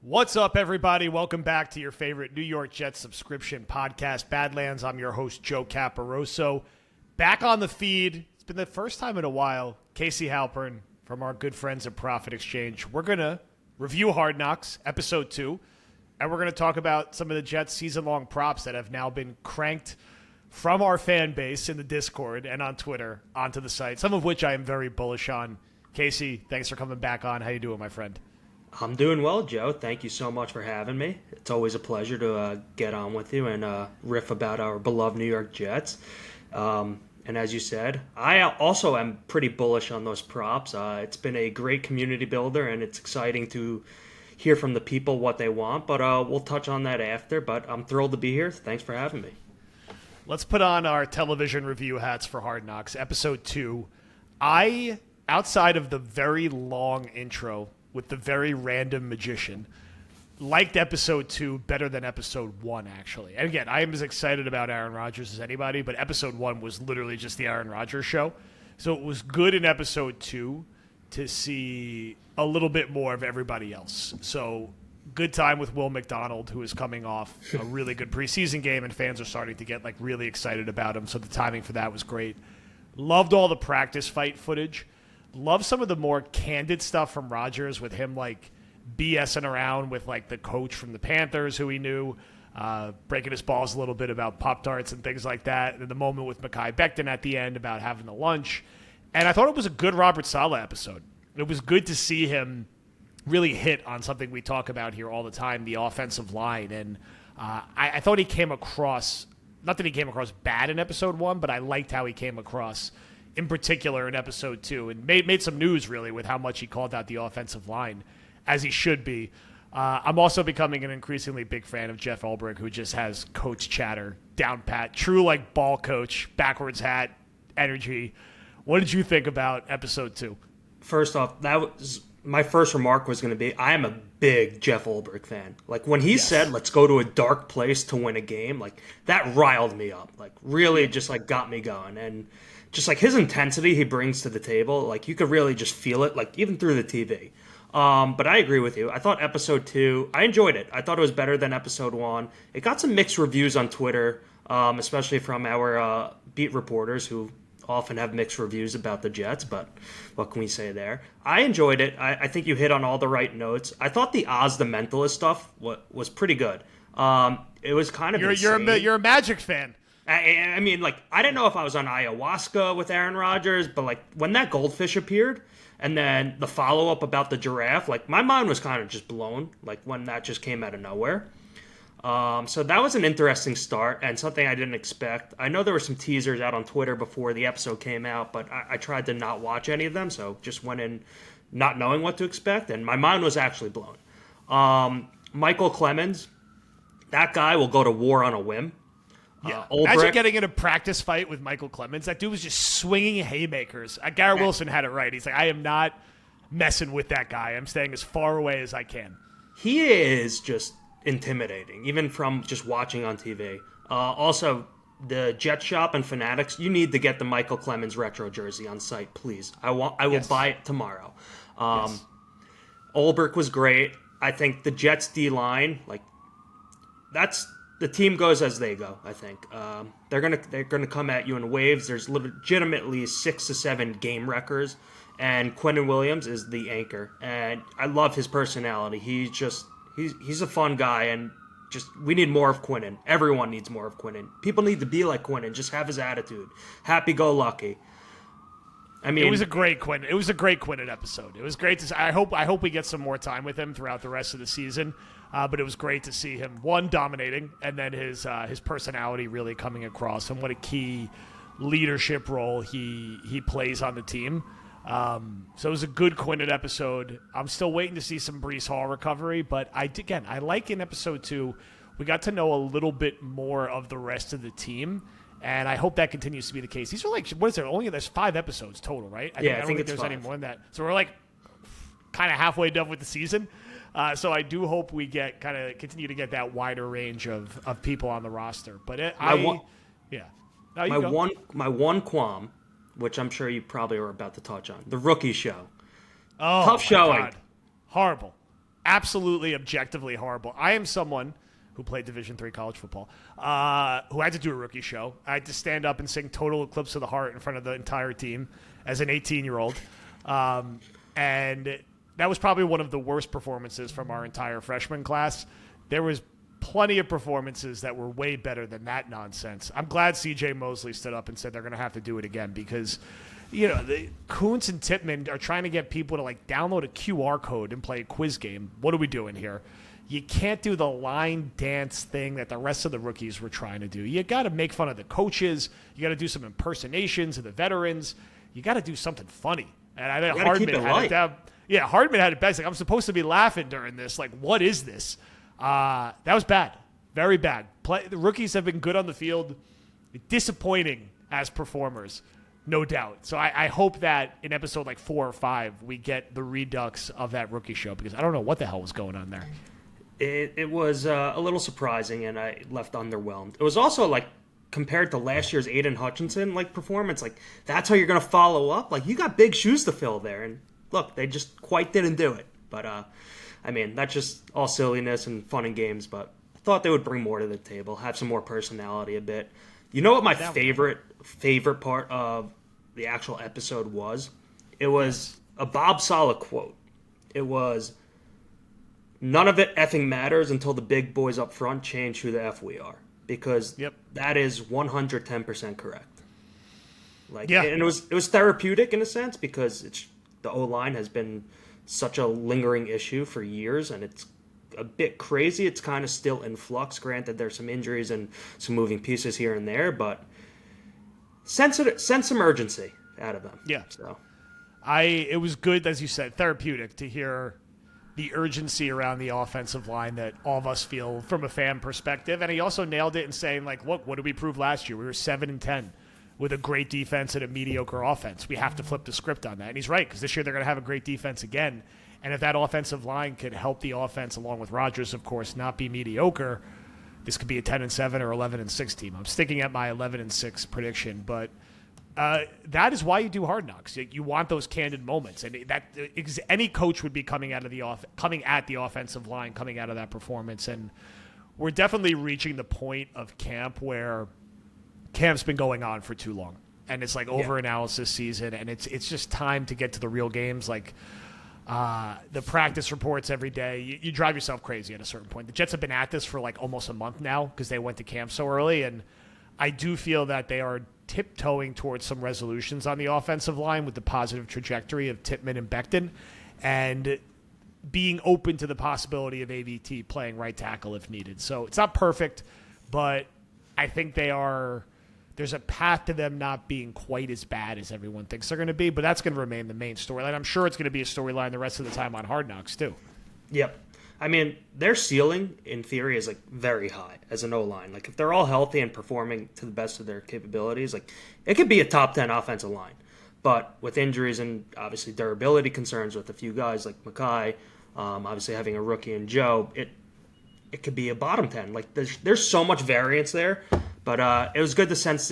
What's up, everybody? Welcome back to your favorite New York Jets subscription podcast, Badlands. I'm your host, Joe Caporoso. Back on the feed. It's been the first time in a while. Casey Halpern from our good friends at Profit Exchange. We're going to review Hard Knocks, Episode 2, and we're going to talk about some of the Jets' season-long props that have now been cranked from our fan base in the Discord and on Twitter onto the site, some of which I am very bullish on. Casey, thanks for coming back on. How you doing, my friend? I'm doing well, Joe. Thank you so much for having me. It's always a pleasure to get on with you and riff about our beloved New York Jets. And as you said, I also am pretty bullish on those props. It's been a great community builder, and it's exciting to hear from the people what they want. But we'll touch on that after. But I'm thrilled to be here. Thanks for having me. Let's put on our television review hats for Hard Knocks, Episode 2. Outside of the very long intro with the very random magician, liked Episode 2 better than Episode 1, actually. And again, I am as excited about Aaron Rodgers as anybody, but Episode 1 was literally just the Aaron Rodgers show. So it was good in Episode 2 to see a little bit more of everybody else. So good time with Will McDonald, who is coming off a really good preseason game, and fans are starting to get really excited about him. So the timing for that was great. Loved all the practice fight footage. Love some of the more candid stuff from Rodgers with him BSing around with the coach from the Panthers who he knew, breaking his balls a little bit about Pop-Tarts and things like that. And the moment with Mekhi Becton at the end about having the lunch. And I thought it was a good Robert Saleh episode. It was good to see him really hit on something we talk about here all the time, the offensive line. And I thought he came across, not that he came across bad in Episode 1, but I liked how he came across in particular in Episode 2, and made some news, really, with how much he called out the offensive line, as he should be. I'm also becoming an increasingly big fan of Jeff Ulbrich, who just has coach chatter down pat. True, ball coach, backwards hat, energy. What did you think about Episode 2? First off, my first remark was going to be, I am a big Jeff Ulbrich fan. When he said, let's go to a dark place to win a game, that riled me up. Really just got me going. And just his intensity he brings to the table, you could really just feel it, even through the TV. But I agree with you. I thought Episode 2, I enjoyed it. I thought it was better than Episode 1. It got some mixed reviews on Twitter, especially from our beat reporters who often have mixed reviews about the Jets, but what can we say there? I enjoyed it. I think you hit on all the right notes. I thought the Oz the Mentalist stuff was pretty good. It was kind of You're a Magic fan. I mean, I didn't know if I was on ayahuasca with Aaron Rodgers, but when that goldfish appeared and then the follow-up about the giraffe, my mind was kind of just blown, when that just came out of nowhere. So that was an interesting start and something I didn't expect. I know there were some teasers out on Twitter before the episode came out, but I tried to not watch any of them, so just went in not knowing what to expect, and my mind was actually blown. Michael Clemens, that guy will go to war on a whim. Yeah, imagine getting in a practice fight with Michael Clemens. That dude was just swinging haymakers. Garrett Wilson had it right. He's I am not messing with that guy. I'm staying as far away as I can. He is just intimidating, even from just watching on TV. Also, the Jet Shop and Fanatics, you need to get the Michael Clemens retro jersey on site, please. I will buy it tomorrow. Ulbrich was great. I think the Jets D-line, that's... The team goes as they go, I think. They're gonna come at you in waves. There's legitimately 6 to 7 game wreckers, and Quinnen Williams is the anchor. And I love his personality. He's a fun guy, and we need more of Quinnen. Everyone needs more of Quinnen. People need to be like Quinnen. Just have his attitude. Happy-go-lucky. I mean, it was a great Quinnen episode. It was great to see. I hope we get some more time with him throughout the rest of the season. But it was great to see him, one, dominating, and then his personality really coming across, and what a key leadership role he plays on the team. So it was a good Quinnen episode. I'm still waiting to see some Breece Hall recovery, but I like in Episode 2, we got to know a little bit more of the rest of the team, and I hope that continues to be the case. These are what is there? There's 5 episodes total, right? I don't think there's 5. any more than that. So we're kind of halfway done with the season. So I do hope we continue to get that wider range of people on the roster. But my one qualm, which I'm sure you probably are about to touch on, the rookie show. Oh, tough showing. God. Horrible. absolutely objectively horrible. I am someone who played Division III college football, who had to do a rookie show. I had to stand up and sing Total Eclipse of the Heart in front of the entire team as an 18-year-old. And that was probably one of the worst performances from our entire freshman class. There was plenty of performances that were way better than that nonsense. I'm glad C.J. Mosley stood up and said they're going to have to do it again because, the Kuntz and Tippmann are trying to get people to download a QR code and play a quiz game. What are we doing here? You can't do the line dance thing that the rest of the rookies were trying to do. You got to make fun of the coaches. You got to do some impersonations of the veterans. You got to do something funny. And I think Hardman had it down. Yeah, Hardman had it best. I'm supposed to be laughing during this. What is this? That was bad. Very bad. The rookies have been good on the field. Disappointing as performers, no doubt. So I hope that in episode 4 or 5, we get the redux of that rookie show because I don't know what the hell was going on there. It was a little surprising, and I left underwhelmed. It was also compared to last year's Aiden Hutchinson performance, that's how you're going to follow up. You got big shoes to fill there, and look, they just quite didn't do it. But that's just all silliness and fun and games. But I thought they would bring more to the table, have some more personality a bit. You know what my favorite part of the actual episode was? It was a Bob Sala quote. It was, "None of it effing matters until the big boys up front change who the F we are." Because that is 110% correct. And it was therapeutic in a sense because the O-line has been such a lingering issue for years, and it's a bit crazy. It's kind of still in flux. Granted, there's some injuries and some moving pieces here and there, but sense some urgency out of them. Yeah. So it was good, as you said, therapeutic to hear the urgency around the offensive line that all of us feel from a fan perspective. And he also nailed it in saying, look, what did we prove last year? We were 7-10 with a great defense and a mediocre offense. We have to flip the script on that. And he's right, because this year they're going to have a great defense again. And if that offensive line could help the offense, along with Rodgers, of course, not be mediocre, this could be a 10-7 or 11-6 team. I'm sticking at my 11-6 prediction, but that is why you do Hard Knocks. You want those candid moments, and any coach would be coming at the offensive line, coming out of that performance. And we're definitely reaching the point of camp where camp's been going on for too long, and it's over-analysis season, and it's just time to get to the real games. The practice reports every day, you drive yourself crazy at a certain point. The Jets have been at this for almost a month now because they went to camp so early, and I do feel that they are tiptoeing towards some resolutions on the offensive line with the positive trajectory of Tippmann and Becton, and being open to the possibility of AVT playing right tackle if needed. So it's not perfect, but I think there's a path to them not being quite as bad as everyone thinks they're going to be, but that's going to remain the main storyline. I'm sure it's going to be a storyline the rest of the time on Hard Knocks too. Yep. Their ceiling, in theory, is very high as an O-line. If they're all healthy and performing to the best of their capabilities, it could be a top 10 offensive line. But with injuries and obviously durability concerns with a few guys like Mackay, obviously having a rookie in Joe, it could be a bottom 10. There's so much variance there. But it was good to sense